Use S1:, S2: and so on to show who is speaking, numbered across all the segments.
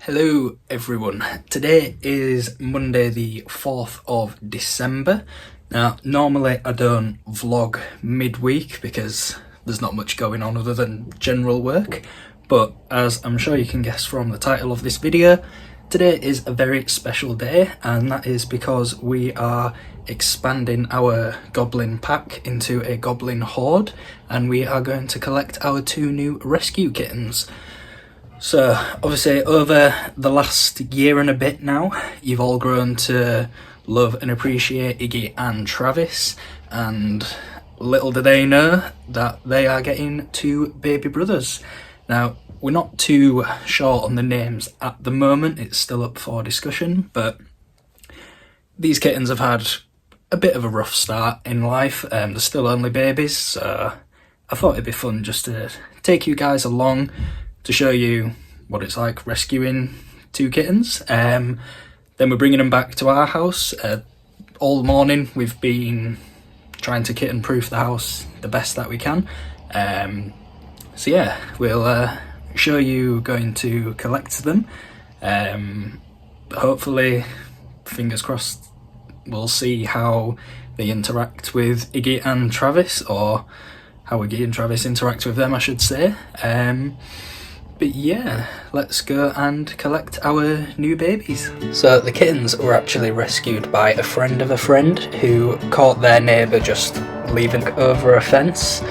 S1: Hello everyone, today is Monday the 4th of December. Now normally I don't vlog midweek because there's not much going on other than general work, but as I'm sure you can guess from the title of this video, today is a very special day, and that is because we are expanding our goblin pack into a goblin horde, and we are going to collect our two new rescue kittens. So obviously over the last year and a bit now, you've all grown to love and appreciate Iggy and Travis, and little do they know that they are getting two baby brothers. Now, we're not too sure on the names at the moment, it's still up for discussion, but these kittens have had a bit of a rough start in life. They're still only babies, so I thought it'd be fun just to take you guys along to show you what it's like rescuing two kittens. Then we're bringing them back to our house. All morning we've been trying to kitten proof the house the best that we can. So yeah, we'll show you going to collect them. Hopefully, fingers crossed, we'll see how they interact with Iggy and Travis, or how Iggy and Travis interact with them, I should say. But yeah, let's go and collect our new babies. So the kittens were actually rescued by a friend of a friend who caught their neighbour just leaving over a fence.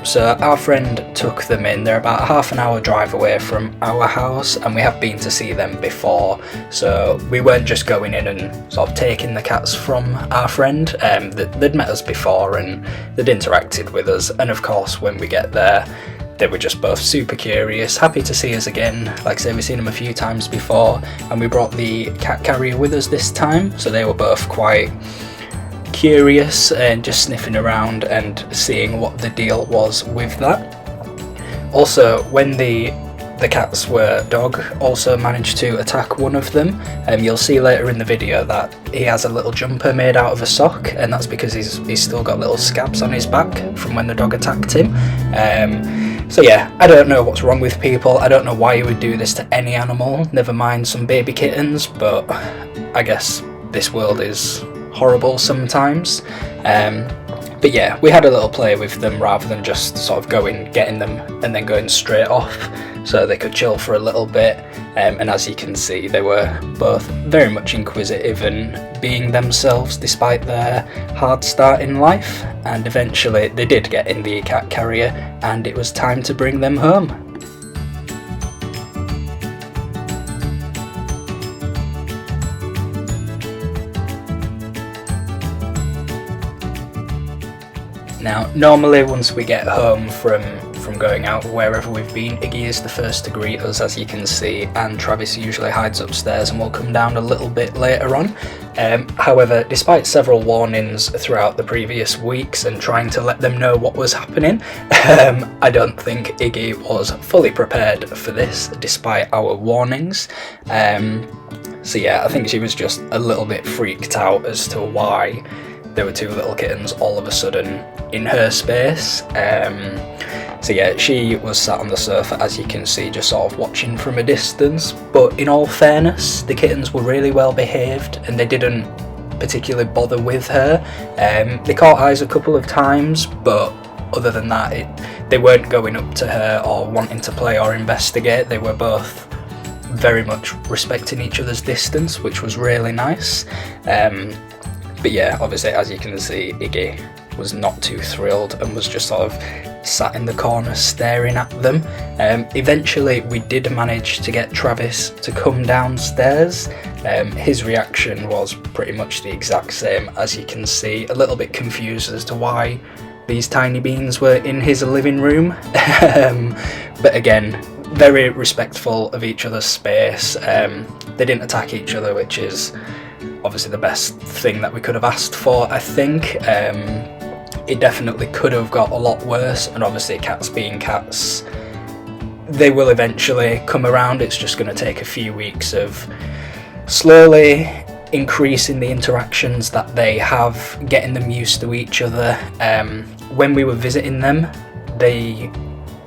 S1: So our friend took them in. They're about a half an hour drive away from our house, and we have been to see them before. So we weren't just going in and sort of taking the cats from our friend. They'd met us before and they'd interacted with us, and of course when we get there, they were just both super curious, happy to see us again. Like I say, we've seen them a few times before, and we brought the cat carrier with us this time, so they were both quite curious and just sniffing around and seeing what the deal was with that. Also, when the cats were dog also managed to attack one of them. You'll see later in the video that he has a little jumper made out of a sock, and that's because he's still got little scabs on his back from when the dog attacked him. So yeah, I don't know what's wrong with people. I don't know why you would do this to any animal, never mind some baby kittens, but I guess this world is horrible sometimes. But yeah, we had a little play with them rather than just sort of going, getting them and then going straight off, so they could chill for a little bit. And as you can see, they were both very much inquisitive and being themselves despite their hard start in life. And eventually they did get in the cat carrier, and it was time to bring them home. Now, normally once we get home from going out wherever we've been, Iggy is the first to greet us, as you can see, and Travis usually hides upstairs and will come down a little bit later on. However, despite several warnings throughout the previous weeks and trying to let them know what was happening, I don't think Iggy was fully prepared for this despite our warnings. So yeah, I think she was just a little bit freaked out as to why there were two little kittens all of a sudden in her space. So yeah, she was sat on the sofa, as you can see, just sort of watching from a distance, but in all fairness, the kittens were really well behaved and they didn't particularly bother with her. They caught eyes a couple of times, but other than that, they weren't going up to her or wanting to play or investigate. They were both very much respecting each other's distance, which was really nice. But yeah, obviously, as you can see, Iggy was not too thrilled and was just sort of sat in the corner staring at them. Eventually, we did manage to get Travis to come downstairs. His reaction was pretty much the exact same, as you can see, a little bit confused as to why these tiny beans were in his living room. But again, very respectful of each other's space. They didn't attack each other, which is obviously the best thing that we could have asked for, I think. It definitely could have got a lot worse, and obviously cats being cats, they will eventually come around. It's just going to take a few weeks of slowly increasing the interactions that they have, getting them used to each other. When we were visiting them, they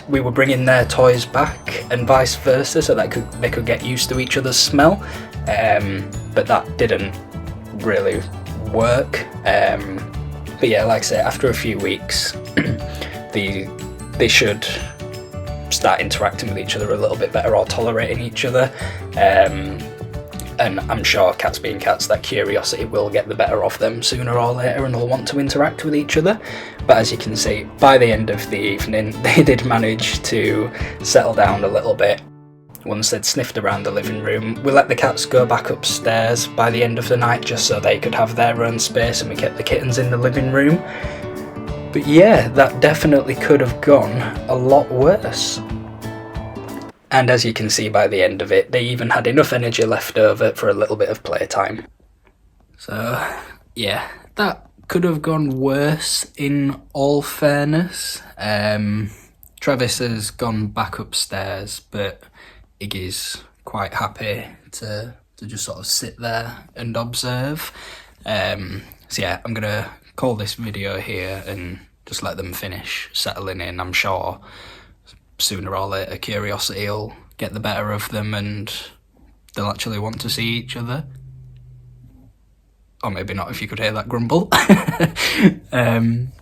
S1: we were bringing their toys back and vice versa, so that they could get used to each other's smell. But that didn't really work. But yeah, like I say, after a few weeks, they should start interacting with each other a little bit better, or tolerating each other. And I'm sure, cats being cats, that curiosity will get the better of them sooner or later, and they'll want to interact with each other. But as you can see, by the end of the evening, they did manage to settle down a little bit. Once they'd sniffed around the living room, we let the cats go back upstairs by the end of the night, just so they could have their own space, and we kept the kittens in the living room. But yeah, that definitely could have gone a lot worse. And as you can see by the end of it, they even had enough energy left over for a little bit of playtime. So yeah, that could have gone worse in all fairness. Travis has gone back upstairs, but Iggy's quite happy to just sort of sit there and observe. So yeah, I'm gonna call this video here and just let them finish settling in. I'm sure sooner or later curiosity will get the better of them and they'll actually want to see each other. Or maybe not, if you could hear that grumble.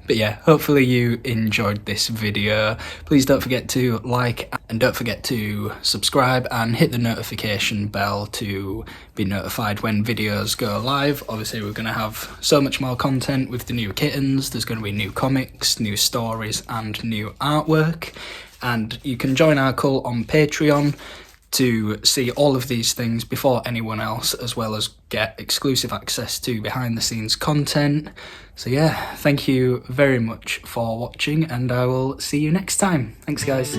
S1: But yeah, hopefully you enjoyed this video. Please don't forget to like, and don't forget to subscribe and hit the notification bell to be notified when videos go live. Obviously we're going to have so much more content with the new kittens. There's going to be new comics, new stories and new artwork. And you can join our cult on Patreon to see all of these things before anyone else, as well as get exclusive access to behind the scenes content. So yeah, thank you very much for watching, and I will see you next time. Thanks guys.